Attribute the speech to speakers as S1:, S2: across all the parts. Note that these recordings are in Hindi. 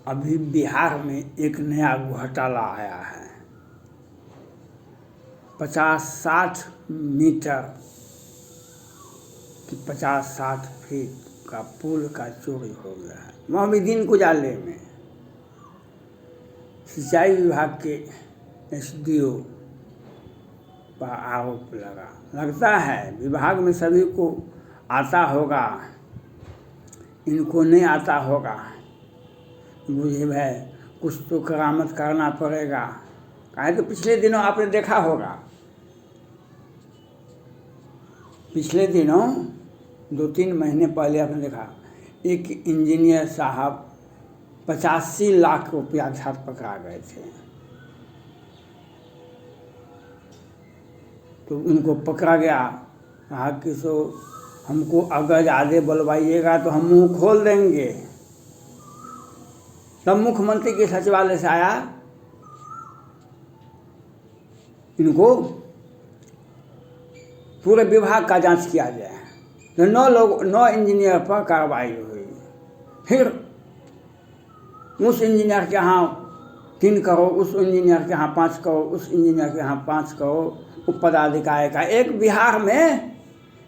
S1: अभी बिहार में एक नया घोटाला आया है। 50-60 मीटर कि 50-60 फीट का पुल का चोरी हो गया है मोहम्मदीन कुजाले में। सिंचाई विभाग के एसडीओ पर आरोप लगता है विभाग में सभी को आता होगा, इनको नहीं आता होगा। मुझे भाई कुछ तो करामत करना पड़ेगा। काहे कि पिछले दिनों आपने देखा होगा, पिछले दिनों 2-3 महीने पहले आपने देखा एक इंजीनियर साहब 85 लाख रुपया के साथ पकड़ा गए थे। तो उनको पकड़ा गया, कहा कि सो हमको अगर ज़्यादा बुलवाइएगा तो हम मुंह खोल देंगे। तब मुख्यमंत्री के सचिवालय से आया, इनको पूरे विभाग का जांच किया जाए। तो 9 इंजीनियर पर कार्रवाई हुई। फिर उस इंजीनियर के यहाँ 3 करोड़, उस इंजीनियर के यहाँ 5 करोड़, उस इंजीनियर के यहाँ 5 करोड़ पदाधिकारी का। एक बिहार में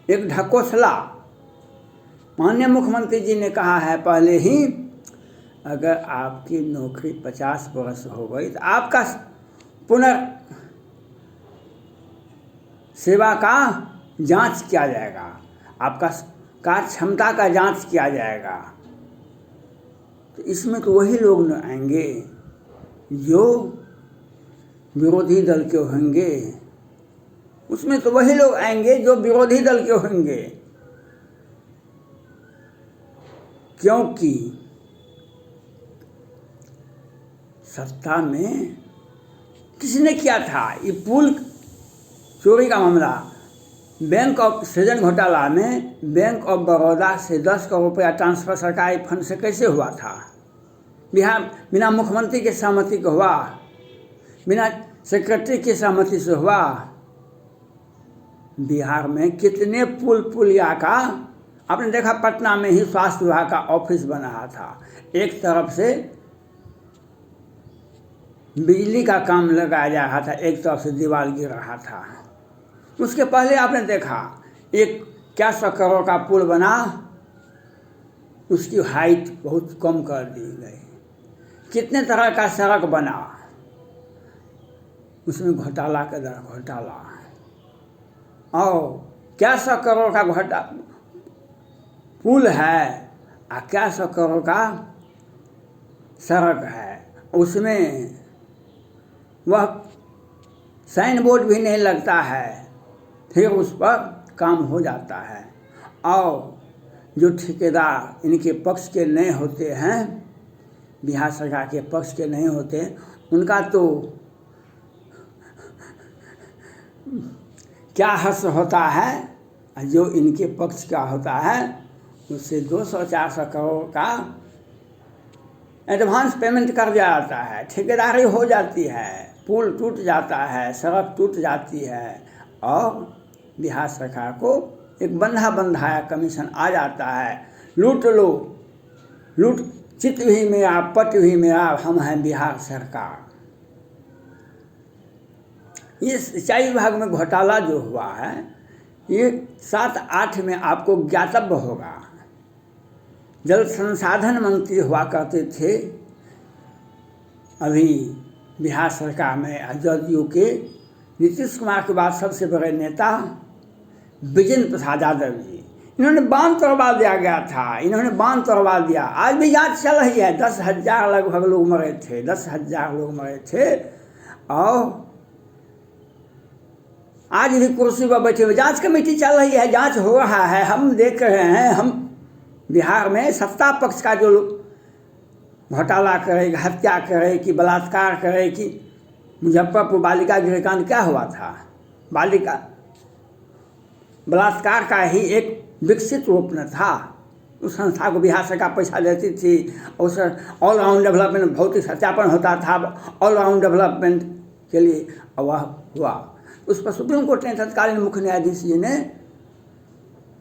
S1: एक ढकोसला। माननीय मुख्यमंत्री जी ने कहा है पहले ही, अगर आपकी नौकरी 50 वर्ष हो गई तो आपका सेवा का जांच किया जाएगा, आपका कार्य क्षमता का जांच किया जाएगा। तो इसमें तो वही लोग न आएंगे जो विरोधी दल के होंगे, उसमें तो वही लोग आएंगे जो विरोधी दल के होंगे। क्योंकि सत्ता में किसने किया था ये पुल चोरी का मामला? बैंक ऑफ सृजन घोटाला में बैंक ऑफ बड़ौदा से 10 करोड़ रुपया ट्रांसफर सरकारी फंड से कैसे हुआ था? बिहार बिना मुख्यमंत्री के सहमति के हुआ, बिना सेक्रेटरी की सहमति से हुआ। बिहार में कितने पुलिया का आपने देखा, पटना में ही स्वास्थ्य विभाग का ऑफिस बन रहा था, एक तरफ से बिजली का काम लगाया जा रहा था, एक तरफ से दीवार गिर रहा था। उसके पहले आपने देखा एक 100 करोड़ का पुल बना, उसकी हाइट बहुत कम कर दी गई। कितने तरह का सड़क बना, उसमें घोटाला के दर घोटाला। और 100 करोड़ का पुल है और 100 करोड़ का सड़क है, उसमें वह साइन बोर्ड भी नहीं लगता है, फिर उस पर काम हो जाता है। और जो ठेकेदार इनके पक्ष के नहीं होते हैं, बिहार सरकार के पक्ष के नहीं होते, उनका तो क्या हर्ष होता है। जो इनके पक्ष का होता है उससे 200-400 करोड़ का एडवांस पेमेंट कर दिया जाता है, ठेकेदारी हो जाती है, पुल टूट जाता है, सड़क टूट जाती है और बिहार सरकार को एक बंधाया कमीशन आ जाता है। लूट लो, लूट चित भी मेरा पट भी मेरा, हम हैं बिहार सरकार। ये सिंचाई विभाग में घोटाला जो हुआ है, ये 7-8 में आपको ज्ञातव्य होगा। जल संसाधन मंत्री हुआ करते थे अभी बिहार सरकार में, जदयू के नीतीश कुमार के बाद सबसे बड़े नेता विजेंद्र प्रसाद यादव जी। इन्होंने बांध तोड़वा दिया गया था, इन्होंने बांध तोड़वा दिया। आज भी जांच चल रही है, 10,000 लगभग लोग मरे थे, 10,000 लोग मरे थे। और आज भी कुर्सी पर बैठे हुए जांच कमेटी चल रही है, जांच हो रहा है, हम देख रहे हैं। हम बिहार में सत्ता पक्ष का जो घोटाला करे, हत्या करे कि बलात्कार करे कि मुजफ्फरपुर बालिका गृहकांड क्या हुआ था, बालिका बलात्कार का ही एक विकसित रूप न था। उस संस्था को बिहार सरकार पैसा देती थी, उस ऑलराउंड डेवलपमेंट, भौतिक सत्यापन होता था ऑलराउंड डेवलपमेंट के लिए, वह हुआ। उस पर सुप्रीम कोर्ट ने तत्कालीन मुख्य न्यायाधीश जी ने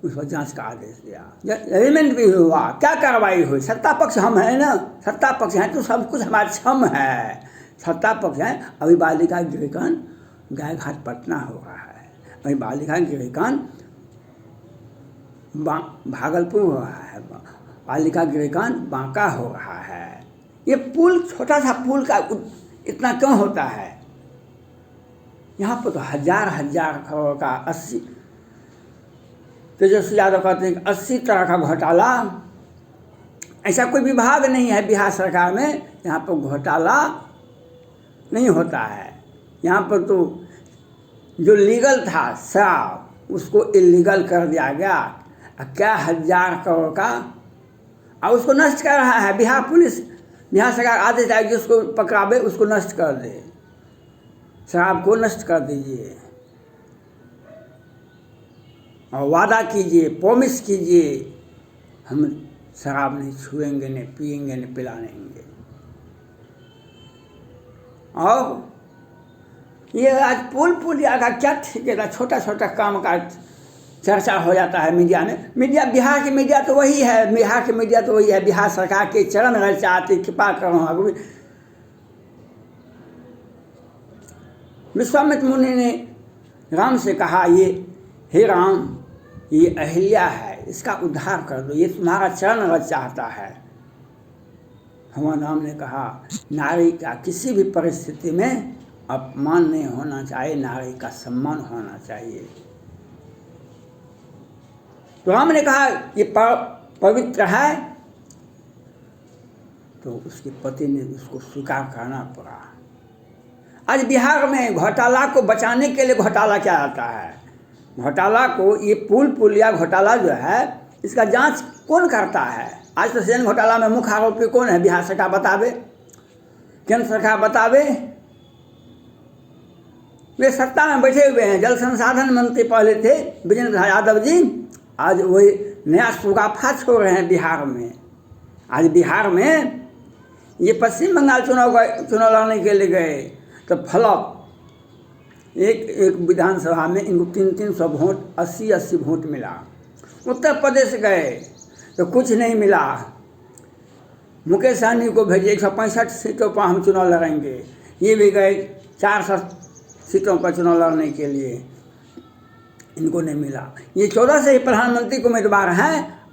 S1: उस पर जांच का आदेश दिया। रेजिमेंट भी हुआ, क्या कार्रवाई हुई? सत्ता पक्ष हम हैं ना, सत्ता पक्ष हैं तो सब कुछ हमारे क्षम है। सत्ता पक्ष है। अभी बालिका गृहकांड गायघाट पटना हो रहा है, अभी बालिका गृहकांड भागलपुर हो रहा है, बालिका गृहकांड बांका हो रहा है। ये पुल, छोटा सा पुल का इतना क्यों होता है? यहाँ पर तो हजार हजार करोड़ का 80, तेजस्वी यादव कहते हैं 80 तरह का घोटाला। ऐसा कोई विभाग नहीं है बिहार सरकार में यहाँ पर घोटाला नहीं होता है। यहाँ पर तो जो लीगल था शराब, उसको इलीगल कर दिया गया। क्या हजार करोड़ का, और उसको नष्ट कर रहा है बिहार पुलिस। बिहार सरकार आदेश आएगी, उसको पकड़ावे, उसको नष्ट कर दे, शराब को नष्ट कर दीजिए और वादा कीजिए, प्रॉमिस कीजिए, हम शराब नहीं छुएंगे, नहीं पिएंगे, नहीं पिलाएंगे। और ये आज पुलिया का क्या ठेकेदार, छोटा छोटा काम का चर्चा हो जाता है मीडिया में। मीडिया, बिहार की मीडिया तो वही है, बिहार की मीडिया तो वही है, बिहार सरकार के चरण रह चाहती, कृपा करो। विश्वामित्र मुनि ने राम से कहा, ये हे राम, ये अहिल्या है, इसका उद्धार कर दो, ये तुम्हारा चरण रज चाहता है। भगवान राम ने कहा, नारी का किसी भी परिस्थिति में अपमान नहीं होना चाहिए, नारी का सम्मान होना चाहिए। तो राम ने कहा ये पवित्र है, तो उसके पति ने उसको स्वीकार करना पड़ा। आज बिहार में घोटाला को बचाने के लिए घोटाला क्या आता है? घोटाला को, ये पुलिया घोटाला जो है, इसका जांच कौन करता है? आज तो सृजन घोटाला में मुख्य आरोपी कौन है? बिहार सरकार बतावे, केंद्र सरकार बतावे। वे सत्ता में बैठे हुए हैं। जल संसाधन मंत्री पहले थे विजेंद्र यादव जी, आज वही नया सुगाफा छोड़ रहे हैं बिहार में। आज बिहार में ये पश्चिम बंगाल चुनाव लड़ने के लिए गए तो फ्लॉप, एक विधानसभा में इनको 300 वोट, 80 वोट मिला। उत्तर प्रदेश गए तो कुछ नहीं मिला। मुकेश सहनी को भेजे, 165 सीटों पर हम चुनाव लड़ेंगे, ये भी गए 400 सीटों पर चुनाव लड़ने के लिए, इनको नहीं मिला। ये 14 से ही प्रधानमंत्री के उम्मीदवार हैं,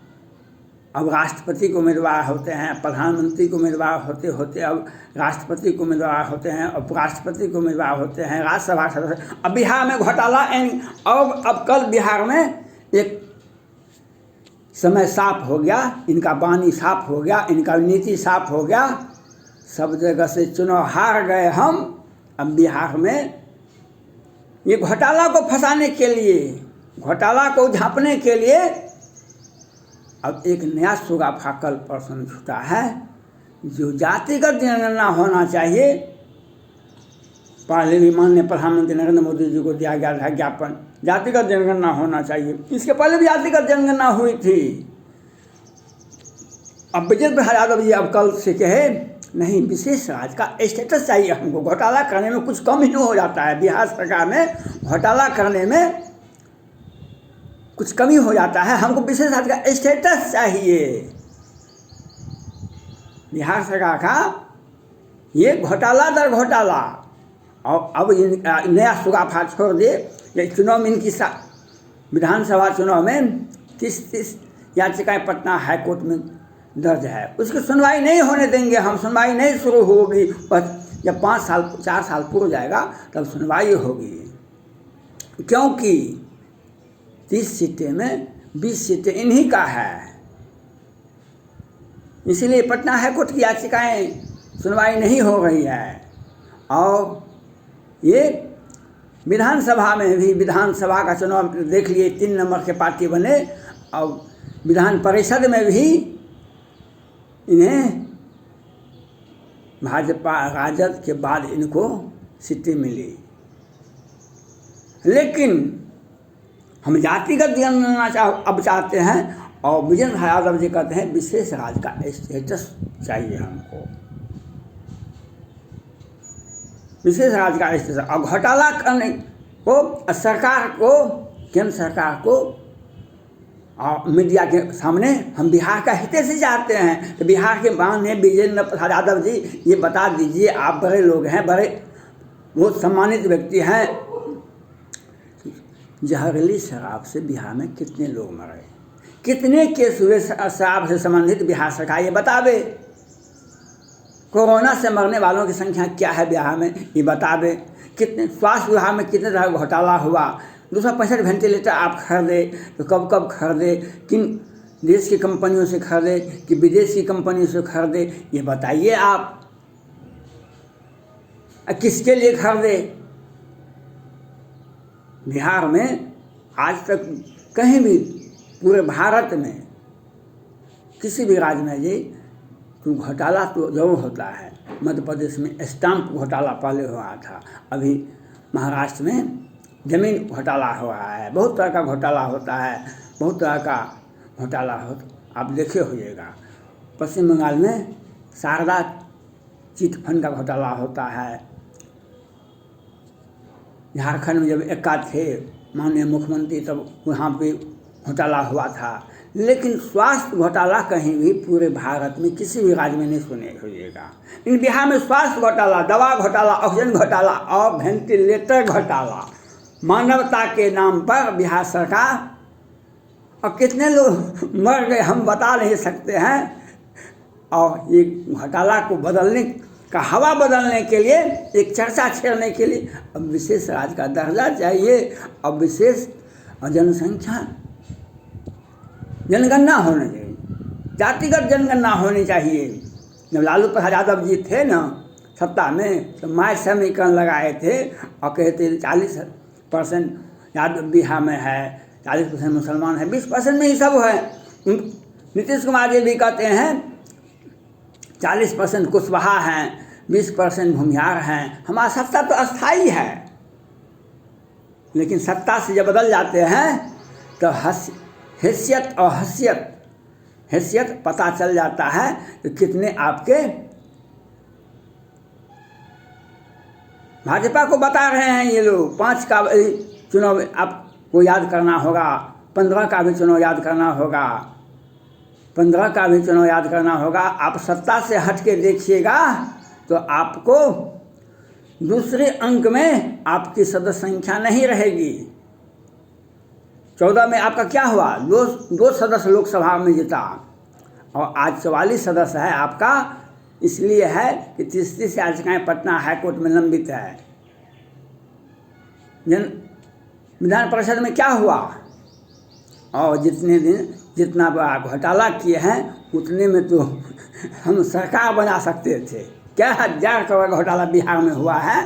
S1: अब राष्ट्रपति के उम्मीदवार होते हैं, प्रधानमंत्री के उम्मीदवार होते होते अब राष्ट्रपति के उम्मीदवार होते हैं, उपराष्ट्रपति के उम्मीदवार होते हैं, राज्यसभा सदस्य। अब बिहार में घोटाला अब कल बिहार में एक समय साफ हो गया, इनका बानी साफ हो गया, इनका नीति साफ हो गया। सब जगह से चुनाव हार गए हम। अब बिहार में ये घोटाला को फंसाने के लिए, घोटाला को झांपने के लिए अब एक नया सुगाफा कल पर्सन छूटा है, जो जातिगत जनगणना होना चाहिए। पहले भी माननीय प्रधानमंत्री नरेंद्र मोदी जी को दिया गया था ज्ञापन, जातिगत जनगणना होना चाहिए। इसके पहले भी जातिगत जनगणना हुई थी। अब विजेंद्र यादव जी अब कल से कहे नहीं, विशेष राज्य का स्टेटस चाहिए हमको। घोटाला करने में कुछ कम ही हो जाता है, बिहार सरकार में घोटाला करने में कुछ कमी हो जाता है, हमको विशेष राज्य का स्टेटस चाहिए। बिहार सरकार का ये घोटाला दर घोटाला, और अब नया सुगाफा छोड़ दे। ये चुनाव में इनकी विधानसभा चुनाव में 30 याचिकाएं पटना हाईकोर्ट में दर्ज है, उसकी सुनवाई नहीं होने देंगे हम। सुनवाई नहीं शुरू होगी, बस जब 4 साल पूरा जाएगा तब सुनवाई होगी। क्योंकि 30 सीटें में 20 सीटें इन्हीं का है, इसलिए पटना हाईकोर्ट की याचिकाएं सुनवाई नहीं हो रही है। और ये विधानसभा में भी, विधानसभा का चुनाव देख लिए 3 नंबर के पार्टी बने, और विधान परिषद में भी इन्हें भाजपा राजद के बाद इनको सीटें मिली। लेकिन हम जातिगत जनगणना अब चाहते हैं, और विजेंद्र यादव जी कहते हैं विशेष राज्य का स्टेटस चाहिए हमको, विशेष राज्य का स्टेटस। और घोटाला करने को सरकार को, केंद्र सरकार को और मीडिया के सामने हम बिहार का हित से चाहते हैं। तो बिहार के माननीय विजेंद्र प्रसाद यादव जी, ये बता दीजिए, आप बड़े लोग हैं, बड़े बहुत सम्मानित व्यक्ति हैं, जहरीली शराब से बिहार में कितने लोग मरे, कितने केस हुए शराब से संबंधित, बिहार सरकार ये बतावे। कोरोना से मरने वालों की संख्या क्या है बिहार में, ये बतावे। कितने स्वास्थ्य विभाग में कितने तरह का घोटाला हुआ, 265 वेंटिलेटर आप खरीदे तो कब कब खरीदे, किन देश की कंपनियों से खरीदे कि विदेश की कंपनियों से खरीदे, ये बताइए आप। किसके लिए खरीदे। बिहार में आज तक कहीं भी पूरे भारत में किसी भी राज्य में जी तो घोटाला तो जरूर होता है। मध्य प्रदेश में स्टाम्प घोटाला पहले हुआ था, अभी महाराष्ट्र में जमीन घोटाला हो रहा है, बहुत तरह का घोटाला होता है, बहुत तरह का घोटाला हो, आप देखे होइएगा। पश्चिम बंगाल में शारदा चिट फंड का घोटाला होता है, झारखंड में जब एक्का थे माननीय मुख्यमंत्री तब वहाँ पे घोटाला हुआ था। लेकिन स्वास्थ्य घोटाला कहीं भी पूरे भारत में किसी भी राज्य में नहीं सुने होइएगा। लेकिन बिहार में स्वास्थ्य घोटाला, दवा घोटाला, ऑक्सीजन घोटाला और वेंटिलेटर घोटाला, मानवता के नाम पर बिहार सरकार, और कितने लोग मर गए हम बता नहीं सकते हैं। और ये घोटाला को बदलने का, हवा बदलने के लिए, एक चर्चा छेड़ने के लिए अब विशेष राज्य का दर्जा चाहिए, अब विशेष जनसंख्या जनगणना होनी चाहिए, जातिगत जनगणना होनी चाहिए। जब लालू प्रसाद यादव जी थे ना सत्ता में, तो माय समीकरण लगाए थे और कहते 40% यादव बिहार में है, 40% मुसलमान है, 20% में ही सब है। नीतीश कुमार जी भी कहते हैं 40% कुशवाहा हैं, 20% भूमिहार हैं। हमारा सत्ता तो अस्थाई है, लेकिन सत्ता से जब बदल जाते हैं तो हैसियत और हैसियत पता चल जाता है कि कितने आपके भाजपा को बता रहे हैं ये लोग। 5 का चुनाव आपको याद करना होगा, 15 का भी चुनाव याद करना होगा, 15 का भी चुनाव याद करना होगा। आप सत्ता से हट के देखिएगा तो आपको दूसरे अंक में आपकी सदस्य संख्या नहीं रहेगी। 14 में आपका क्या हुआ, दो सदस्य लोकसभा में जीता, और आज 44 सदस्य है आपका। इसलिए है कि 30 याचिकाएँ पटना हाईकोर्ट में लंबित है। विधान परिषद में क्या हुआ, और जितना बड़ा घोटाला किए हैं उतने में तो हम सरकार बना सकते थे। क्या 1000 करोड़ घोटाला बिहार में हुआ है,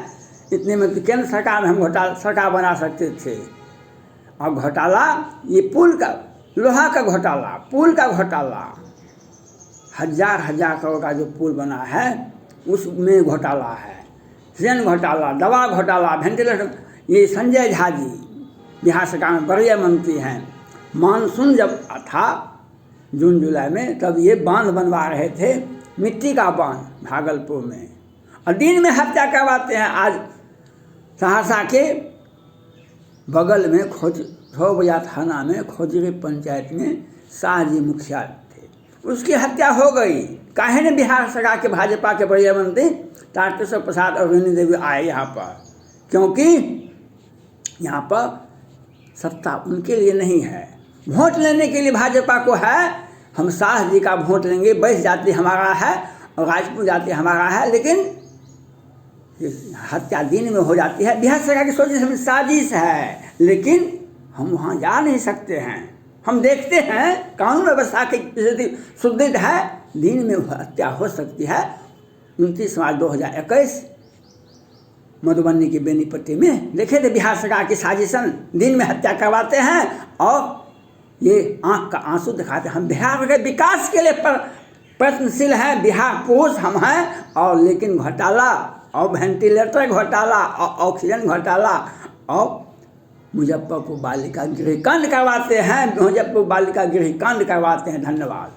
S1: इतने में तो केंद्र सरकार में हम सरकार बना सकते थे। और घोटाला ये पुल का, लोहा का घोटाला, पुल का घोटाला, 1000 करोड़ का जो पुल बना है उसमें घोटाला है। ट्रेन घोटाला, दवा घोटाला, वेंटिलेटर। ये संजय झा जी बिहार सरकार में बड़े मंत्री हैं। मानसून जब था जून जुलाई में, तब ये बांध बनवा रहे थे, मिट्टी का बांध भागलपुर में, और दिन में हत्या करवाते हैं। आज सहरसा के बगल में छोबजा थाना में खोजरी पंचायत में शाहजी मुखिया थे, उसकी हत्या हो गई। काहे ने बिहार सरकार के भाजपा के बड़े मंत्री तारकेश्वर प्रसाद और रेणु देवी आए यहाँ पर, क्योंकि यहाँ पर सत्ता उनके लिए नहीं है, वोट लेने के लिए भाजपा को है। हम शाह जी का वोट लेंगे, बैस जाति हमारा है और राजपूत जाति हमारा है, लेकिन हत्या दिन में हो जाती है। बिहार सरकार की सोची समझ साजिश है, लेकिन हम वहाँ जा नहीं सकते हैं। हम देखते हैं कानून व्यवस्था की स्थिति सुदृढ़ है, दिन में हत्या हो सकती है। 29 मार्च 2021 मधुबनी की बेनीपट्टी में देखे थे बिहार सरकार की साजिशन, दिन में हत्या करवाते हैं और ये आँख का आंसू दिखाते हैं। हम बिहार के विकास के लिए प्रयत्नशील हैं, बिहार पुरुष हम हैं, और लेकिन घोटाला और वेंटिलेटर घोटाला और ऑक्सीजन घोटाला और मुजफ्फरपुर बालिका गृह कांड करवाते हैं, मुजफ्फरपुर बालिका गृह कांड करवाते हैं। धन्यवाद।